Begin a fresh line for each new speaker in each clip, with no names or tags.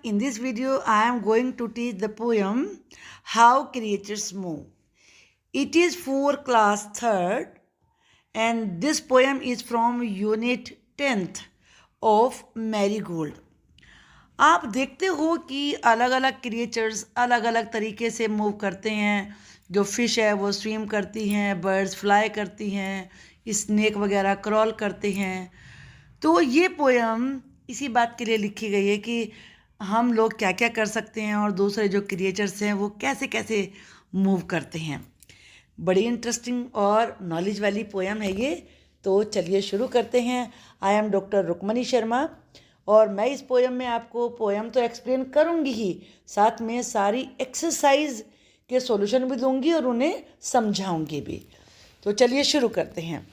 in this video I am going to teach the poem How Creatures Move. It is for class 3rd and this poem is from unit 10th of Marigold. आप देखते हो कि अलग अलग creatures अलग अलग तरीके से मूव करते हैं. जो फिश है वो स्विम करती हैं, बर्ड्स फ्लाई करती हैं, स्नेक वगैरह क्रॉल करते हैं. तो ये पोएम इसी बात के लिए लिखी गई है कि हम लोग क्या क्या कर सकते हैं और दूसरे जो क्रिएचर्स हैं वो कैसे कैसे मूव करते हैं. बड़ी इंटरेस्टिंग और नॉलेज वाली पोएम है ये. तो चलिए शुरू करते हैं. I am doctor Rukmani Sharma और मैं इस पोएम में आपको पोएम तो एक्सप्लेन करूँगी ही, साथ में सारी एक्सरसाइज के सॉल्यूशन भी दूंगी और उन्हें समझाऊंगी भी. तो चलिए शुरू करते हैं.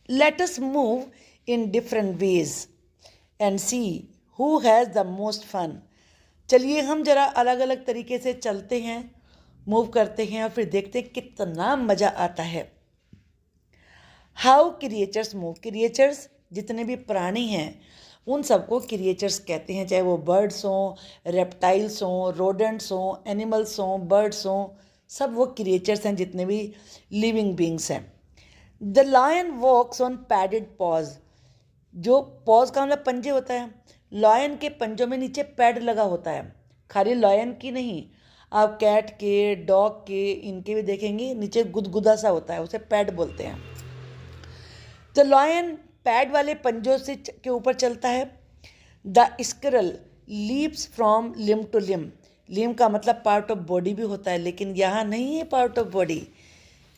Let us move in different ways and see who has the most fun. चलिए हम जरा अलग अलग तरीके से चलते हैं, मूव करते हैं और फिर देखते हैं कितना मज़ा आता है. How creatures move. क्रिएचर्स जितने भी प्राणी हैं उन सबको क्रिएचर्स कहते हैं, चाहे वो बर्ड्स हों, रेप्टाइल्स हों, रोडेंट्स हों, एनिमल्स हों, बर्ड्स हों, सब वो क्रिएचर्स हैं जितने भी लिविंग बींग्स हैं. The lion walks on padded paws. जो पॉज का मतलब पंजे होता है, लॉयन के पंजों में नीचे पैड लगा होता है. खाली लॉयन की नहीं, आप कैट के, डॉग के, इनके भी देखेंगे नीचे गुदगुदा सा होता है, उसे पैड बोलते हैं. तो लॉयन पैड वाले पंजों से के ऊपर चलता है. The squirrel leaps from limb to limb. Limb का मतलब पार्ट ऑफ बॉडी भी होता है, लेकिन यहाँ नहीं है पार्ट ऑफ बॉडी.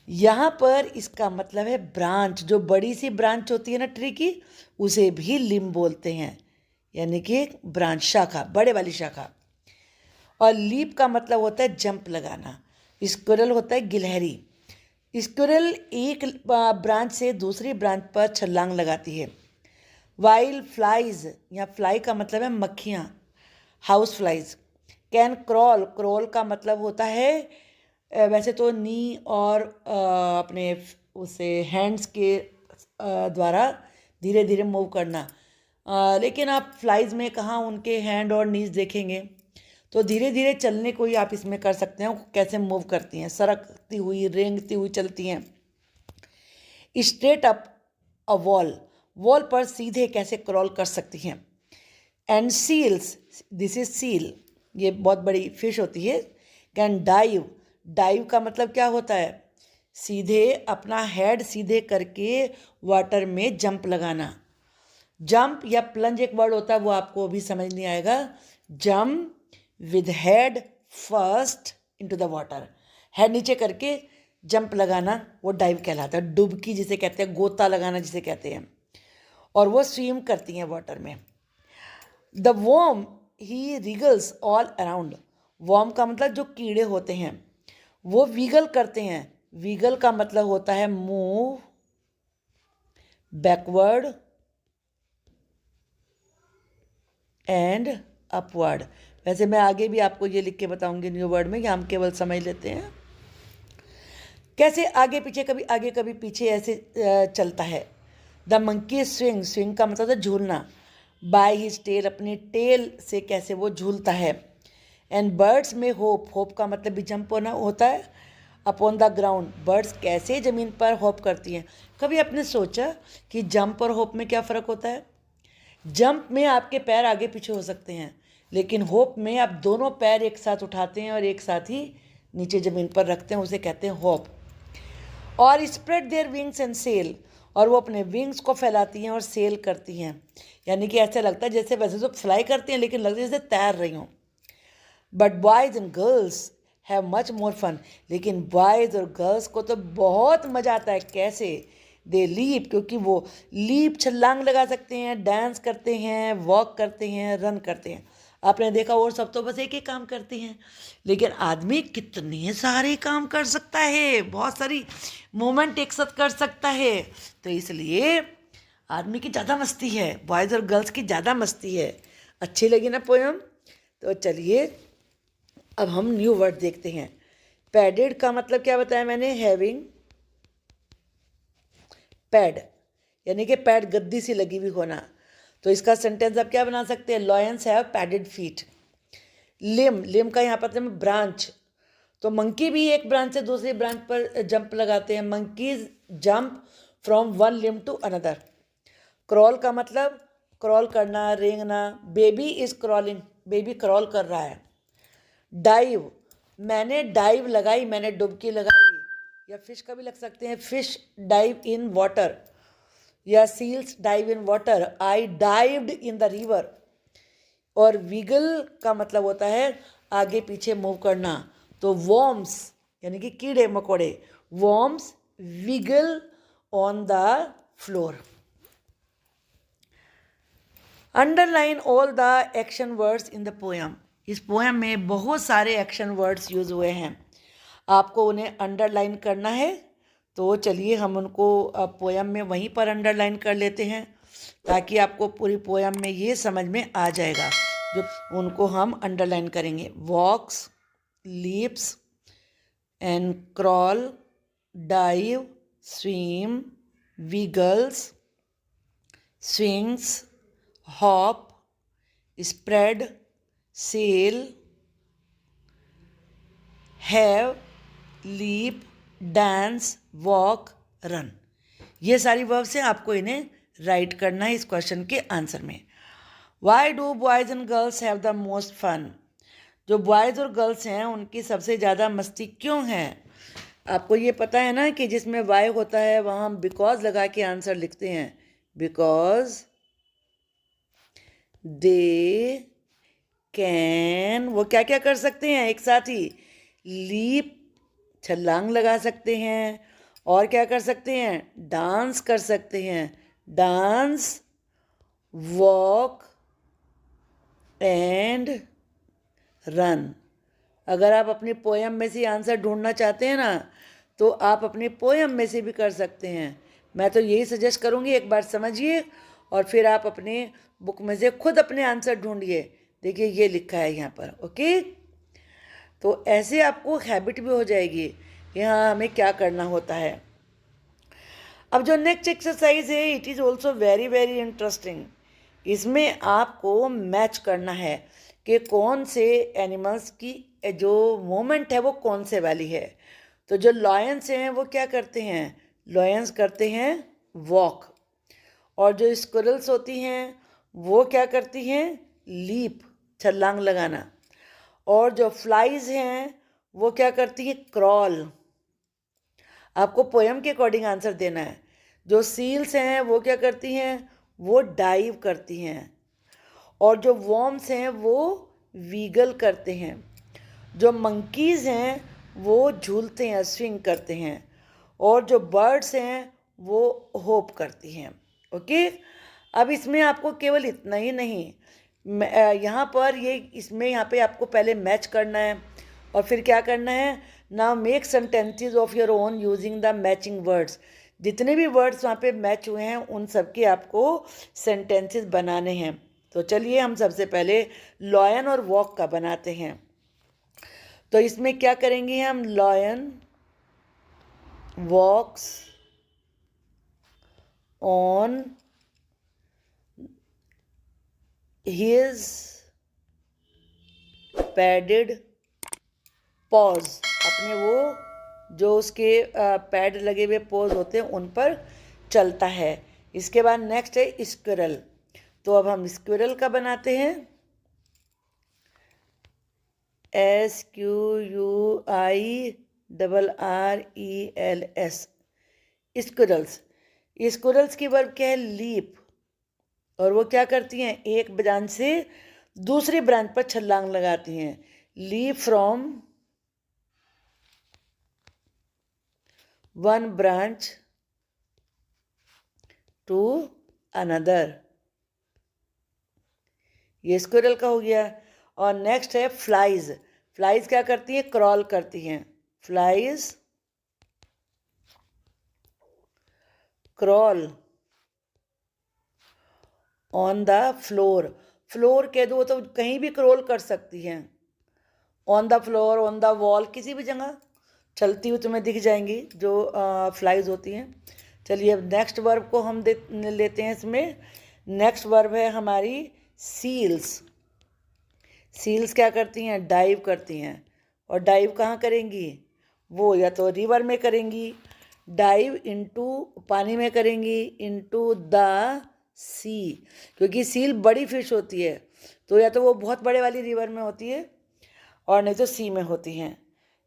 यहाँ पर इसका मतलब है ब्रांच. जो बड़ी सी ब्रांच होती है ना ट्री की, उसे भी लिम्ब बोलते हैं, यानी कि ब्रांच, शाखा, बड़े वाली शाखा. और लीप का मतलब होता है जंप लगाना. स्क्विरल होता है गिलहरी. स्क्विरल एक ब्रांच से दूसरी ब्रांच पर छलांग लगाती है. वाइल फ्लाइज, या फ्लाई का मतलब है मक्खियाँ, house flies. Can crawl. Crawl का मतलब होता है वैसे तो नी और अपने उसे हैंड्स के द्वारा धीरे धीरे मूव करना, लेकिन आप फ्लाइज में कहाँ उनके हैंड और नीज देखेंगे. तो धीरे धीरे चलने को ही आप इसमें कर सकते हैं. कैसे मूव करती हैं, सरकती हुई, रेंगती हुई चलती हैं. Straight up a wall. Wall पर सीधे कैसे क्रॉल कर सकती हैं. And seals, this is seal, ये बहुत बड़ी फिश होती है. Can dive. डाइव का मतलब क्या होता है, सीधे अपना हेड सीधे करके वाटर में जंप लगाना. जंप या प्लंज एक वर्ड होता है, वो आपको अभी समझ नहीं आएगा. Jump with head first into the water. Head नीचे करके जंप लगाना, वो डाइव कहलाता है. डुबकी जिसे कहते हैं, गोता लगाना जिसे कहते हैं. और वो स्विम करती हैं वाटर में. The worm he wriggles all around. Worm का मतलब जो कीड़े होते हैं वो विगल करते हैं. विगल का मतलब होता है मूव बैकवर्ड एंड अपवर्ड. वैसे मैं आगे भी आपको ये लिख के बताऊंगी न्यू वर्ड में, कि हम केवल समझ लेते हैं कैसे आगे पीछे, कभी आगे कभी पीछे ऐसे चलता है. The monkey swing. स्विंग का मतलब है झूलना. बाय हिज टेल, अपनी टेल से कैसे वो झूलता है. एंड बर्ड्स में होप. होप का मतलब भी जंप होना होता है. Upon the ground. बर्ड्स कैसे ज़मीन पर होप करती हैं. कभी आपने सोचा कि जंप और होप में क्या फ़र्क होता है. जंप में आपके पैर आगे पीछे हो सकते हैं, लेकिन होप में आप दोनों पैर एक साथ उठाते हैं और एक साथ ही नीचे ज़मीन पर रखते हैं, उसे कहते हैं होप. और spread their wings and sail. और वो अपने विंग्स को फैलाती हैं और सेल करती हैं, यानी कि ऐसा लगता है जैसे, वैसे तो फ्लाई करती हैं लेकिन लगता है जैसे तैर रही हों. But boys and girls have much more fun. लेकिन बॉयज़ और गर्ल्स को तो बहुत मज़ा आता है. कैसे. दे लीप, क्योंकि वो लीप, छलांग लगा सकते हैं, डांस करते हैं, वॉक करते हैं, रन करते हैं. आपने देखा और सब तो बस एक ही काम करते हैं, लेकिन आदमी कितने सारे काम कर सकता है, बहुत सारी मूवमेंट एक साथ कर सकता है. तो इसलिए आदमी की ज़्यादा मस्ती है, बॉयज़ और गर्ल्स की ज़्यादा मस्ती है. अच्छी लगी ना पोएम. तो चलिए अब हम न्यू वर्ड देखते हैं. पैडेड का मतलब क्या बताया मैंने, हैविंग पैड, यानी कि पैड गद्दी सी लगी हुई होना. तो इसका सेंटेंस आप क्या बना सकते हैं, लॉयंस हैव पैडेड फीट। लिम का यहाँ पर ब्रांच, तो मंकी भी एक ब्रांच से दूसरी ब्रांच पर जंप लगाते हैं, monkeys jump from one limb to another. Crawl का मतलब क्रॉल करना, रेंगना, baby is crawling, baby crawl कर रहा है। डाइव, मैंने डाइव लगाई, मैंने डुबकी लगाई, या फिश का भी लग सकते हैं, फिश डाइव इन वाटर, या seals dive in water, I dived in the river. और विगल का मतलब होता है आगे पीछे मूव करना, तो वॉर्म्स यानी कि कीड़े मकोड़े, worms wiggle on the floor. Underline all the action words in the poem, इस पोएम में बहुत सारे एक्शन वर्ड्स यूज हुए हैं, आपको उन्हें अंडरलाइन करना है। तो चलिए हम उनको पोएम में वहीं पर अंडरलाइन कर लेते हैं, ताकि आपको पूरी पोएम में ये समझ में आ जाएगा, जो उनको हम अंडरलाइन करेंगे। Walks, leaps and crawl, dive, swim, wiggles, swings, hop, spread, sail, have, leap, dance, walk, run. ये सारी वर्ब्स हैं, आपको इन्हें राइट करना है इस क्वेश्चन के आंसर में। Why do boys and girls have the most fun, जो बॉयज़ और गर्ल्स हैं उनकी सबसे ज़्यादा मस्ती क्यों है। आपको ये पता है ना कि जिसमें वाई होता है वहाँ हम बिकॉज लगा के आंसर लिखते हैं, बिकॉज दे कैन, वो क्या क्या कर सकते हैं एक साथ ही, लीप छलांग लगा सकते हैं, और क्या कर सकते हैं, डांस कर सकते हैं, डांस, वॉक एंड रन। अगर आप अपनी पोएम में से आंसर ढूंढना चाहते हैं ना, तो आप अपनी पोएम में से भी कर सकते हैं। मैं तो यही सजेस्ट करूँगी, एक बार समझिए और फिर आप अपने बुक में से खुद अपने आंसर ढूंढिए। देखिए ये लिखा है यहाँ पर, ओके। तो ऐसे आपको हैबिट भी हो जाएगी कि हाँ हमें क्या करना होता है। अब जो नेक्स्ट एक्सरसाइज है, it is also very very interesting. इसमें आपको मैच करना है कि कौन से एनिमल्स की जो मूवमेंट है वो कौन से वाली है। तो जो लॉयंस हैं वो क्या करते हैं, लॉयंस करते हैं वॉक, और जो स्क्विरल्स होती हैं वो क्या करती हैं, लीप छलांग लगाना, और जो फ्लाइज हैं वो क्या करती हैं, क्रॉल। आपको पोएम के अकॉर्डिंग आंसर देना है। जो सील्स हैं वो क्या करती हैं, वो डाइव करती हैं, और जो वॉर्म्स हैं वो वीगल करते हैं, जो मंकीज़ हैं वो झूलते हैं, स्विंग करते हैं, और जो बर्ड्स हैं वो होप करती हैं, ओके। अब इसमें आपको केवल इतना ही नहीं, यहाँ पर ये इसमें यहाँ पे आपको पहले मैच करना है, और फिर क्या करना है, now make sentences of your own using the matching words. जितने भी वर्ड्स वहाँ पे मैच हुए हैं उन सब के आपको सेंटेंसेस बनाने हैं। तो चलिए हम सबसे पहले लॉयन और वॉक का बनाते हैं। तो इसमें क्या करेंगे हम, lion walks on his padded paws, अपने वो जो उसके पैड लगे हुए पॉज होते हैं उन पर चलता है। इसके बाद नेक्स्ट है स्क्विरल। तो अब हम स्क्विरल का बनाते हैं, SQUIRRELS, स्क्विरल्स। स्क्विरल्स की वर्ब क्या है, लीप, और वो क्या करती हैं, एक ब्रांच से दूसरी ब्रांच पर छलांग लगाती हैं, leap from one branch to another, ये स्क्विरल का हो गया। और नेक्स्ट है फ्लाइज। फ्लाइज क्या करती हैं, क्रॉल करती हैं, flies crawl on the floor. Floor कह दो तो कहीं भी क्रॉल कर सकती हैं, on the floor, on the wall, किसी भी जगह चलती हुई तुम्हें दिख जाएंगी जो फ्लाइज होती हैं। चलिए अब नेक्स्ट वर्ब को हम लेते हैं इसमें, नेक्स्ट वर्ब है हमारी सील्स। सील्स क्या करती हैं? डाइव करती हैं। और डाइव कहाँ करेंगी? वो या तो रिवर में करेंगी, डाइव इनटू पानी में करेंगी, इनटू द सी, क्योंकि सील बड़ी फिश होती है, तो या तो वो बहुत बड़े वाली रिवर में होती है और नहीं तो सी में होती हैं।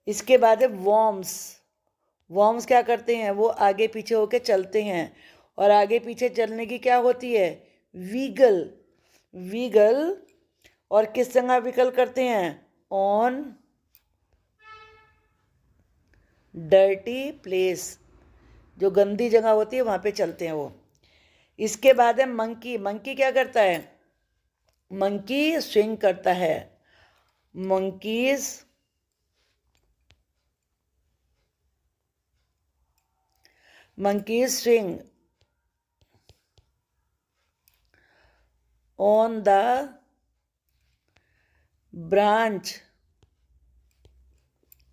इसके बाद है वॉर्म्स। वॉर्म्स क्या करते हैं? वो आगे पीछे होके चलते हैं, और आगे पीछे चलने की क्या होती है? वीगल। वीगल। और किस जगह विकल करते हैं? ऑन डर्टी प्लेस, जो गंदी जगह होती है वहाँ पे चलते हैं वो। इसके बाद है मंकी। मंकी क्या करता है? मंकी स्विंग करता है। Monkeys swing on the branch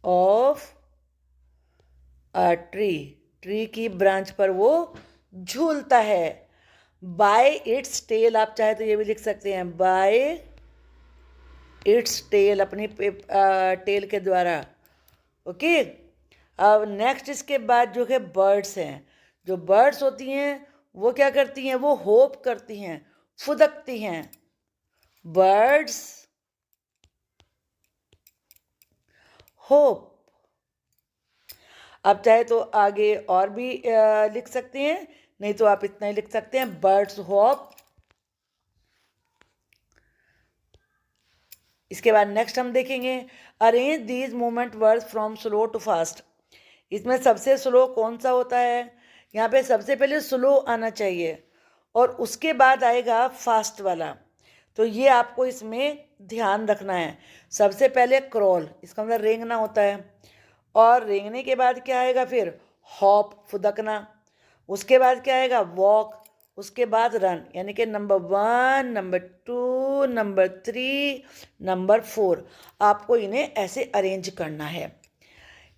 of a tree. Tree की ब्रांच पर वो झूलता है। बाय इट्स टेल, आप चाहे तो ये भी लिख सकते हैं, बाय इट्स टेल, अपनी टेल के द्वारा। ओके। अब नेक्स्ट इसके बाद जो है बर्ड्स हैं। जो बर्ड्स होती हैं वो क्या करती हैं? वो होप करती हैं, फुदकती हैं। Birds hope. आप चाहे तो आगे और भी लिख सकते हैं, नहीं तो आप इतना ही लिख सकते हैं, बर्ड्स होप। इसके बाद नेक्स्ट हम देखेंगे arrange these movement words from slow to fast. इसमें सबसे स्लो कौन सा होता है? यहाँ पे सबसे पहले स्लो आना चाहिए और उसके बाद आएगा फास्ट वाला, तो ये आपको इसमें ध्यान रखना है। सबसे पहले क्रॉल, इसका मतलब रेंगना होता है, और रेंगने के बाद क्या आएगा फिर? हॉप, फुदकना। उसके बाद क्या आएगा? वॉक। उसके बाद रन, यानी कि नंबर 1, नंबर 2, नंबर 3, नंबर 4, आपको इन्हें ऐसे अरेंज करना है।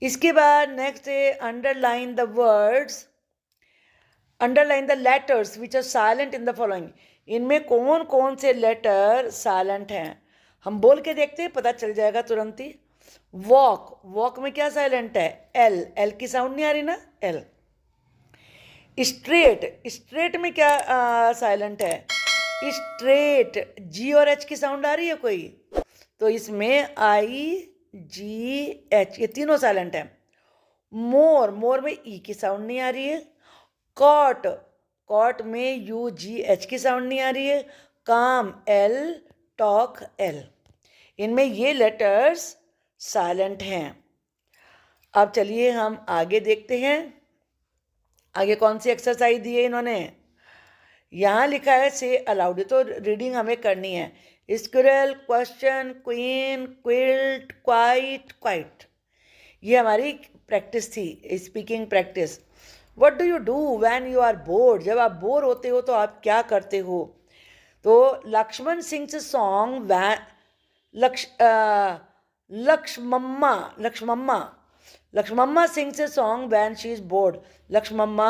इसके बाद नेक्स्ट है underline the words, underline the letters which are silent in the following. इनमें कौन कौन से लेटर साइलेंट हैं? हम बोल के देखते हैं, पता चल जाएगा तुरंत ही। वॉक, वॉक में क्या साइलेंट है? एल। एल की साउंड नहीं आ रही ना, एल। स्ट्रेट, स्ट्रेट में क्या साइलेंट है? स्ट्रेट। जी और एच की साउंड आ रही है कोई? तो इसमें आई जी एच, ये तीनों साइलेंट है। मोर, मोर में ई की साउंड नहीं आ रही है। कॉट, कॉट में यू जी एच की साउंड नहीं आ रही है। काम, एल। Talk, L. इनमें ये लेटर्स साइलेंट हैं। अब चलिए हम आगे देखते हैं, आगे कौन सी एक्सरसाइज दी है इन्होंने। यहाँ लिखा है से अलाउड, तो रीडिंग हमें करनी है। Squirrel, question, queen, quilt, quite, quite. ये हमारी प्रैक्टिस थी, speaking practice. What do you do when you are bored? जब आप बोर होते हो तो आप क्या करते हो? तो Laxman sings song Lakshmamma, Lakshmamma, Lakshmamma sings a song when she is bored. Lakshmamma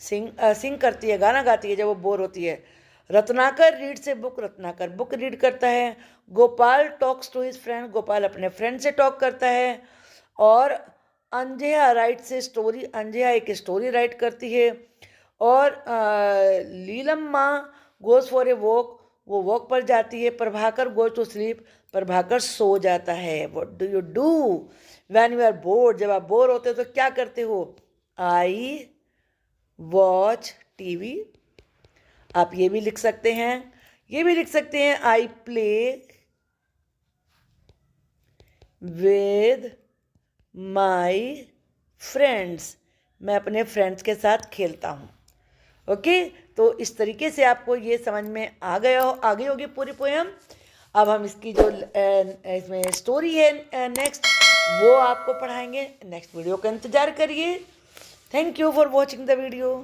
sing करती है, गाना गाती है जब वो बोर होती है। Ratnakar reads a book, Ratnakar book read करता है। Gopal talks to his friend, Gopal अपने फ्रेंड से टॉक करता है। और अंजेहा राइट्स ए स्टोरी, अंजेहा एक स्टोरी राइट करती है। और Leelamma goes for a walk, वो वॉक पर जाती है। Prabhakar goes to sleep, Prabhakar सो जाता है। What do you do when you are bored? जब आप बोर होते हो तो क्या करते हो? I watch TV. आप ये भी लिख सकते हैं, ये भी लिख सकते हैं, I play with my friends, मैं अपने फ्रेंड्स के साथ खेलता हूँ। ओके, तो इस तरीके से आपको ये समझ में आ गई होगी पूरी पोएम। अब हम इसकी जो इसमें स्टोरी है नेक्स्ट, वो आपको पढ़ाएंगे। नेक्स्ट वीडियो का इंतजार करिए। Thank you for watching the video.